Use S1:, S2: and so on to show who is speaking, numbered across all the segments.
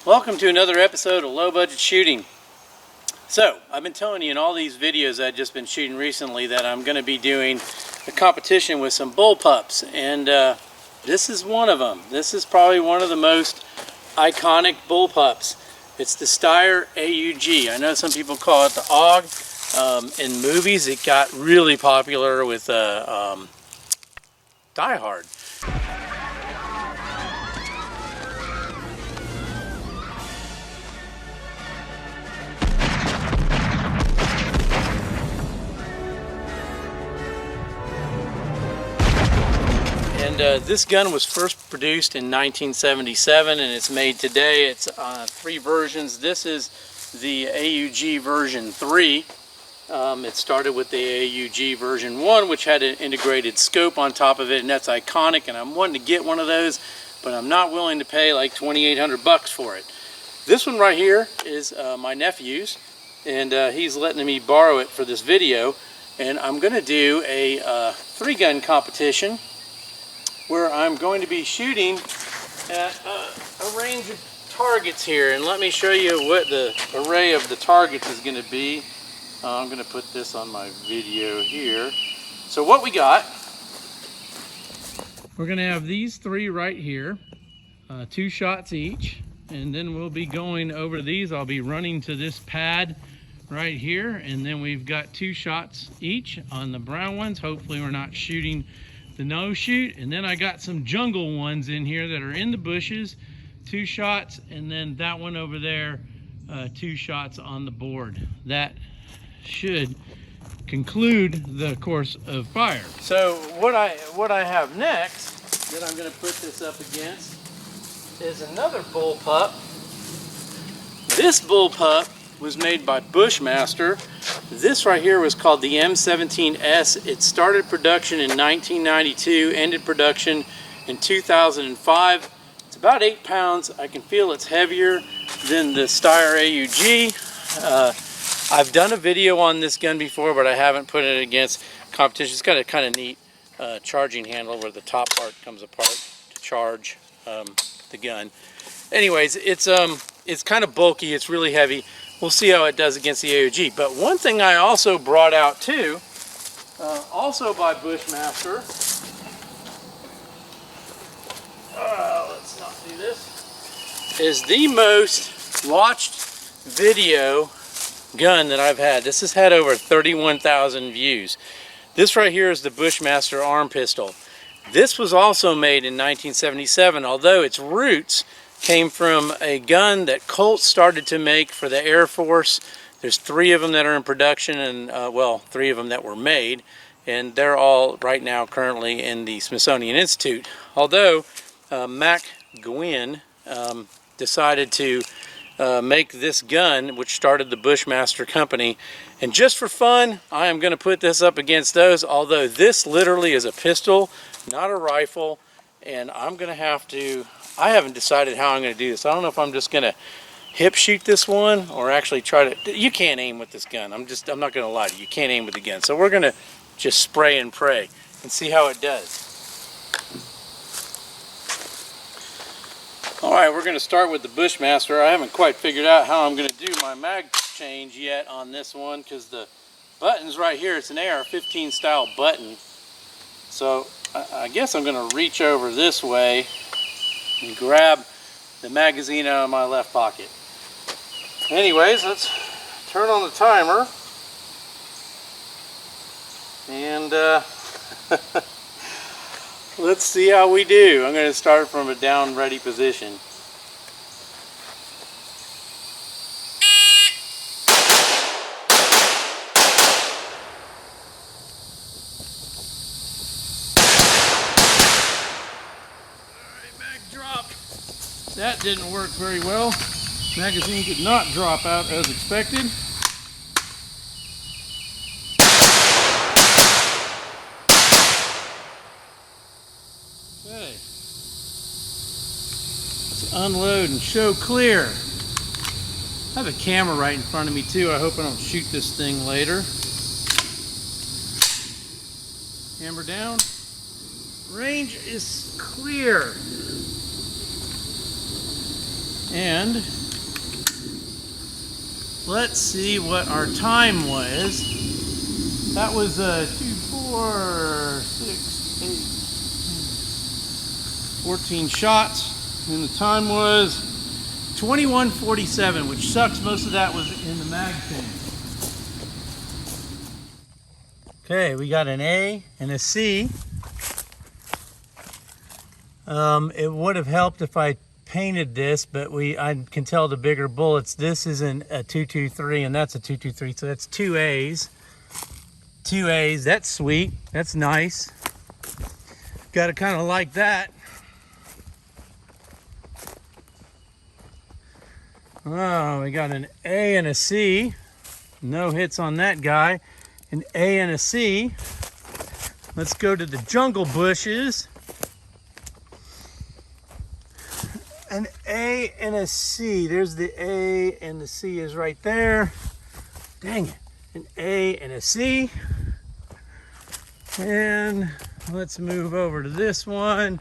S1: Welcome to another episode of Low Budget Shooting. So, I've been telling you in all these videos I've just been shooting recently that I'm going to be doing a competition with some Bullpups, and this is one of them. This is probably one of the most iconic Bullpups. It's the Steyr AUG. I know some people call it the AUG. In movies it got really popular with Die Hard. And this gun was first produced in 1977 and it's made today. It's three versions. This is the AUG version 3. It started with the AUG version 1, which had an integrated scope on top of it, and that's iconic, and I'm wanting to get one of those, but I'm not willing to pay like $2,800 for it. This one right here is my nephew's, and he's letting me borrow it for this video, and I'm going to do a three-gun competition where I'm going to be shooting at a range of targets here, and let me show you what the array of the targets is going to be. I'm going to put this on my video here. So what we got, we're going to have these three right here, 2 shots each, and then we'll be going over these. I'll be running to this pad right here, and then we've got 2 shots each on the brown ones. Hopefully we're not shooting the no shoot, and then I got some jungle ones in here that are in the bushes, 2 shots, and then that one over there, 2 shots on the board. That should conclude the course of fire. So what I have next that I'm going to put this up against is another Bullpup. This Bullpup was made by Bushmaster. This right here was called the M17S. It started production in 1992, ended production in 2005. It's about 8 pounds. I can feel it's heavier than the Steyr AUG. I've done a video on this gun before, but I haven't put it against competition. It's got a kind of neat charging handle where the top part comes apart to charge the gun. Anyways, it's kind of bulky. It's really heavy. We'll see how it does against the AUG. But one thing I also brought out too, also by Bushmaster, let's not do this, is the most watched video gun that I've had. This has had over 31,000 views. This right here is the Bushmaster arm pistol. This was also made in 1977, although its roots came from a gun that Colt started to make for the Air Force. There's 3 of them that are in production, and well, 3 of them that were made, and they're all right now currently in the Smithsonian Institute. Although Mac Gwynn decided to make this gun, which started the Bushmaster company, and just for fun I am going to put this up against those, although this literally is a pistol, not a rifle, and I'm going to have to, I haven't decided how I'm going to do this. I don't know if I'm just going to hip shoot this one or actually try to, you can't aim with this gun. I'm not going to lie to you, you can't aim with the gun. So we're going to just spray and pray and see how it does. Alright, we're going to start with the Bushmaster. I haven't quite figured out how I'm going to do my mag change yet on this one because the button's right here. It's an AR-15 style button. So I guess I'm going to reach over this way and grab the magazine out of my left pocket. Anyways, let's turn on the timer. And let's see how we do. I'm going to start from a down ready position. Alright, mag drop. That didn't work very well. Magazine did not drop out as expected. Okay. Let's unload and show clear. I have a camera right in front of me too. I hope I don't shoot this thing later. Hammer down. Range is clear. And let's see what our time was. That was 2, 4, 6, 8, 14 shots. And the time was 21:47, which sucks. Most of that was in the mag tank. Okay, we got an A and a C. It would have helped if I painted this, but I can tell the bigger bullets. This isn't a 223 and that's a 223, so that's 2 A's. 2 A's, that's sweet, that's nice. Gotta kind of like that. Oh, we got an A and a C. No hits on that guy. An A and a C. Let's go to the jungle bushes. An A and a C. There's the A and the C is right there. Dang it. An A and a C. And let's move over to this one.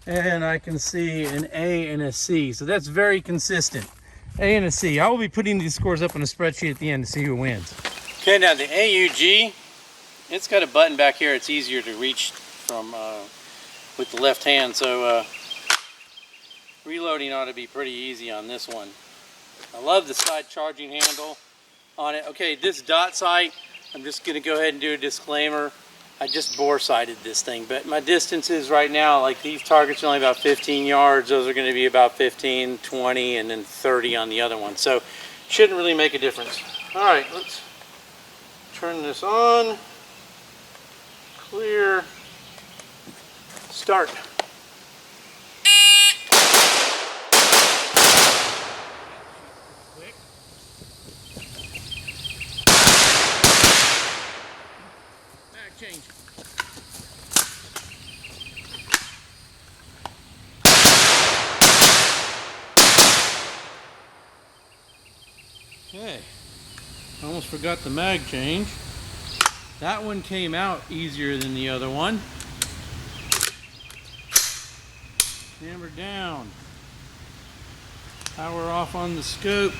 S1: And I can see an A and a C. So that's very consistent. A and a C. I will be putting these scores up on a spreadsheet at the end to see who wins. Okay, now the AUG, it's got a button back here. It's easier to reach from with the left hand. So reloading ought to be pretty easy on this one. I love the side charging handle on it. Okay, this dot sight, I'm just going to go ahead and do a disclaimer. I just bore sighted this thing, but my distances right now, like these targets are only about 15 yards. Those are going to be about 15, 20, and then 30 on the other one. So shouldn't really make a difference. All right, let's turn this on. Clear. Start. Change. Okay, almost forgot the mag change. That one came out easier than the other one. Hammer down. Power off on the scope.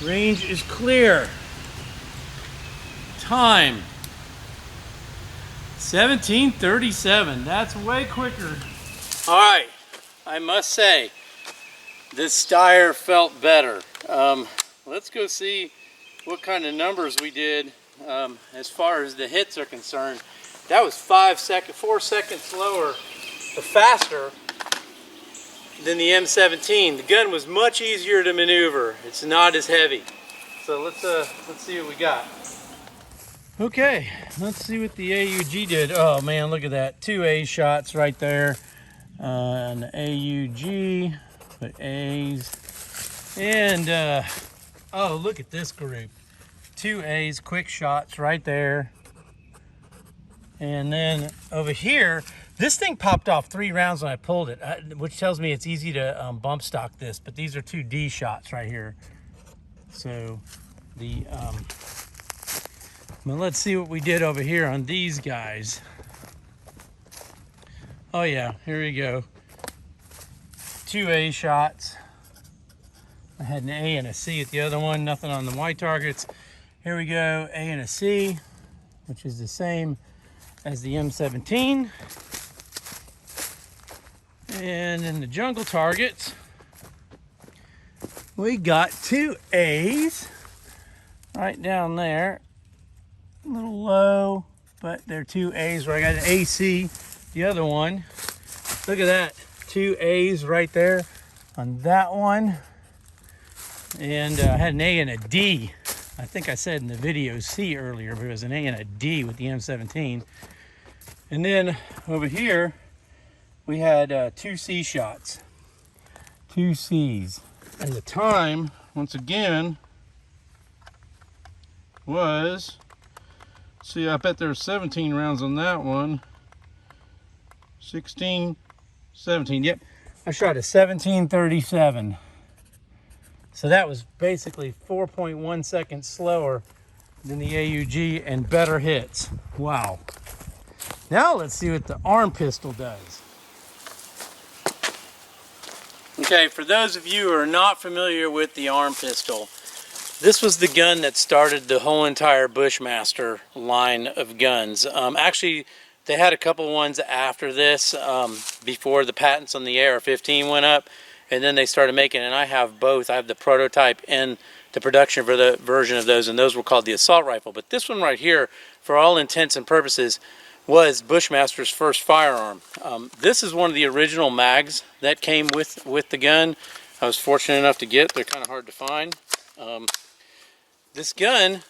S1: Range is clear. Time 17:37. That's way quicker. All right, I must say this Steyr felt better. Let's go see what kind of numbers we did as far as the hits are concerned. That was 4 seconds slower, faster than the M17. The gun was much easier to maneuver. It's not as heavy. So let's see what we got. Okay, let's see what the AUG did. Oh man, look at that. 2 A shots right there. On the AUG, put A's. And, oh, look at this group. 2 A's, quick shots right there. And then over here, this thing popped off 3 rounds when I pulled it, which tells me it's easy to bump stock this. But these are 2 D shots right here. So the... Well, let's see what we did over here on these guys. Oh yeah, here we go. 2 A shots. I had an A and a C at the other one, nothing on the Y targets. Here we go, A and a C, which is the same as the M17. And in the jungle targets, we got 2 A's right down there. A little low, but they're 2 A's where I got an AC. The other one, look at that, 2 A's right there on that one. And I had an A and a D. I think I said in the video C earlier, but it was an A and a D with the M17. And then over here, we had 2 C shots, 2 C's. And the time, once again, was... See, I bet there's 17 rounds on that one. 16, 17, yep. I shot a 17:37. So that was basically 4.1 seconds slower than the AUG and better hits. Wow. Now let's see what the arm pistol does. Okay, for those of you who are not familiar with the arm pistol, this was the gun that started the whole entire Bushmaster line of guns. Actually, they had a couple ones after this, before the patents on the AR-15 went up, and then they started making, and I have both. I have the prototype and the production for the version of those, and those were called the assault rifle. But this one right here, for all intents and purposes, was Bushmaster's first firearm. This is one of the original mags that came with the gun. I was fortunate enough to get. They're kind of hard to find. This gun,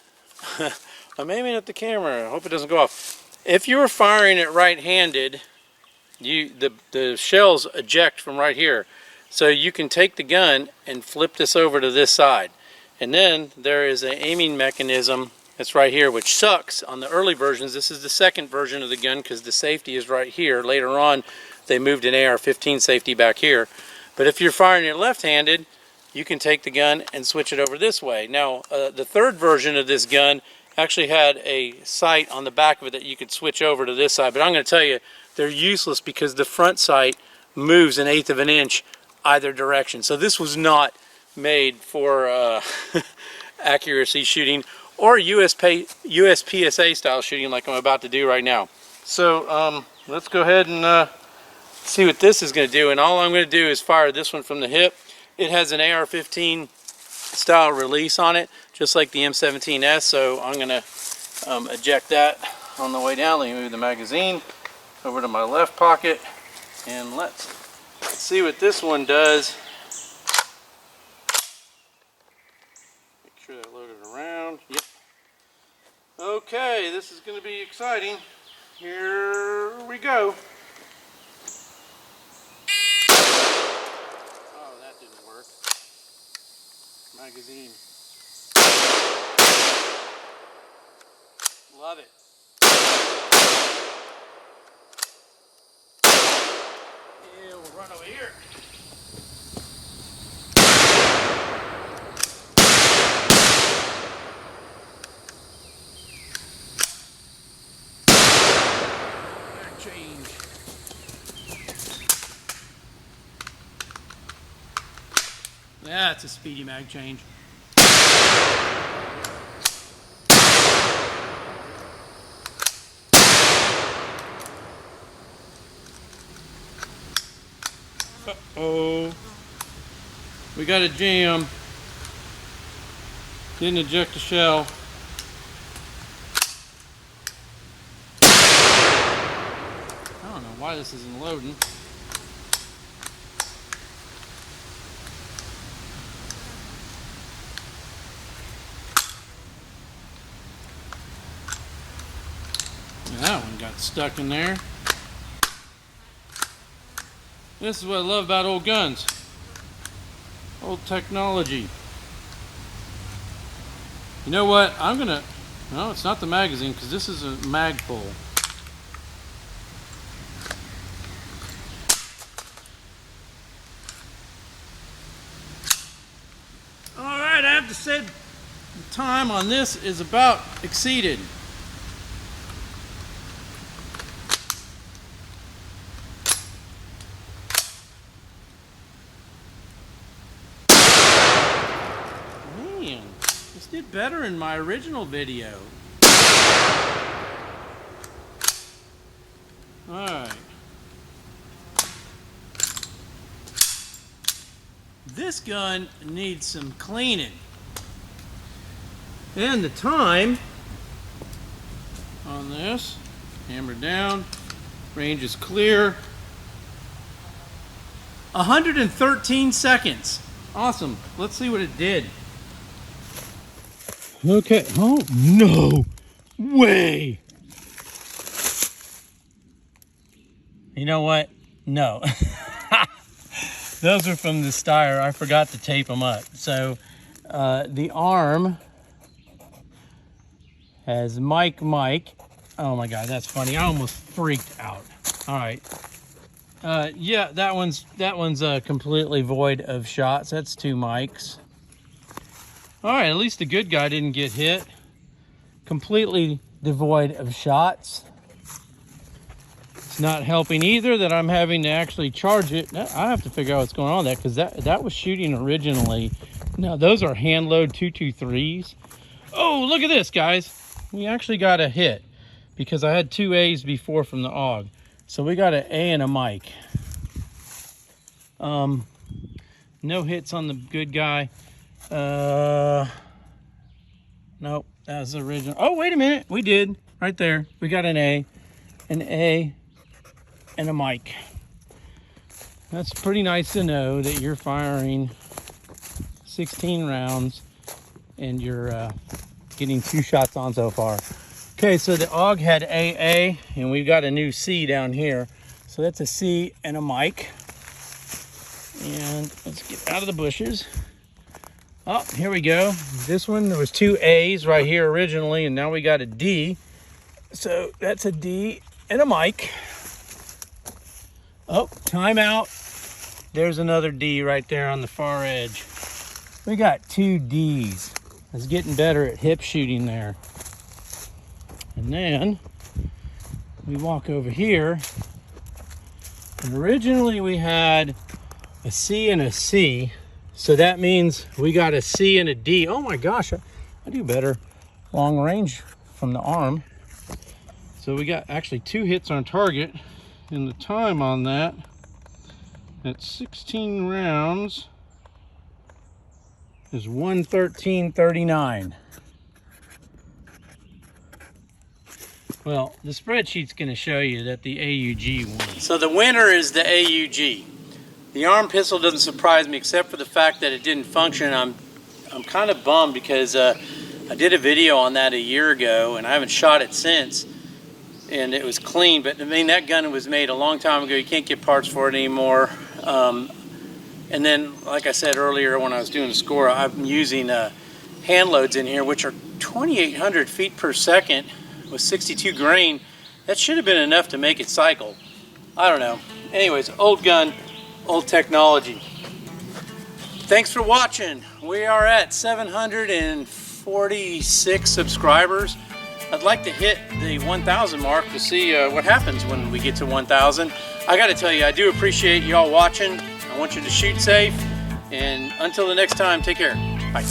S1: I'm aiming at the camera. I hope it doesn't go off. If you were firing it right-handed, the shells eject from right here. So you can take the gun and flip this over to this side. And then there is an aiming mechanism that's right here, which sucks. On the early versions, this is the second version of the gun because the safety is right here. Later on, they moved an AR-15 safety back here. But if you're firing it left-handed, you can take the gun and switch it over this way. Now, the third version of this gun actually had a sight on the back of it that you could switch over to this side. But I'm going to tell you, they're useless because the front sight moves 1/8 of an inch either direction. So this was not made for accuracy shooting or USPSA style shooting like I'm about to do right now. So let's go ahead and see what this is going to do. And all I'm going to do is fire this one from the hip. It has an AR-15 style release on it, just like the M17S. So I'm going to eject that on the way down. Let me move the magazine over to my left pocket, and let's see what this one does. Make sure that loaded around. Yep. Okay, this is going to be exciting. Here we go. Oh, that didn't work. Magazine. Love it. Yeah, we'll run over here. Change. That's a speedy mag change. Uh-oh. We got a jam. Didn't eject the shell. I don't know why this isn't loading. That one got stuck in there. This is what I love about old guns. Old technology. You know what? No, it's not the magazine because this is a mag pull. Alright, I have to say the time on this is about exceeded. Man, this did better in my original video. Alright. This gun needs some cleaning. And the time on this, hammer down, range is clear. 113 seconds. Awesome. Let's see what it did. Okay. Oh, no way. You know what? No. Those are from the Steyr. I forgot to tape them up. So the arm has Mike. Oh my God, that's funny. I almost freaked out. All right. Yeah, that one's completely void of shots. That's 2 mics. All right, at least the good guy didn't get hit. Completely devoid of shots. It's not helping either that I'm having to actually charge it. I have to figure out what's going on with that, because that was shooting originally. Now those are hand load 223s. Oh, look at this, guys. We actually got a hit because I had 2 A's before from the AUG. So we got an A and a mic. No hits on the good guy. Nope, that was the original. Oh, wait a minute. We did right there. We got an A, and a mic. That's pretty nice to know that you're firing 16 rounds and you're getting 2 shots on so far. Okay, so the AUG had AA, and we've got a new C down here. So that's a C and a mic. And let's get out of the bushes. Oh, here we go. This one, there was 2 A's right here originally, and now we got a D. So that's a D and a mic. Oh, timeout. There's another D right there on the far edge. We got 2 D's. It's getting better at hip shooting there. And then we walk over here, and originally we had a C and a C, so that means we got a C and a D. Oh my gosh, I do better long range from the arm. So we got actually 2 hits on target, and the time on that at 16 rounds is 1:13:39. Well, the spreadsheet's going to show you that the AUG won. So the winner is the AUG. The arm pistol doesn't surprise me, except for the fact that it didn't function. I'm kind of bummed because I did a video on that a year ago, and I haven't shot it since. And it was clean, but I mean, that gun was made a long time ago. You can't get parts for it anymore. And then, like I said earlier when I was doing the score, I'm using hand loads in here, which are 2,800 feet per second with 62 grain. That should have been enough to make it cycle. I don't know. Anyways, old gun, old technology. Thanks for watching. We are at 746 subscribers. I'd like to hit the 1,000 mark to see what happens when we get to 1,000. I got to tell you, I do appreciate y'all watching. I want you to shoot safe, and until the next time, take care. Bye.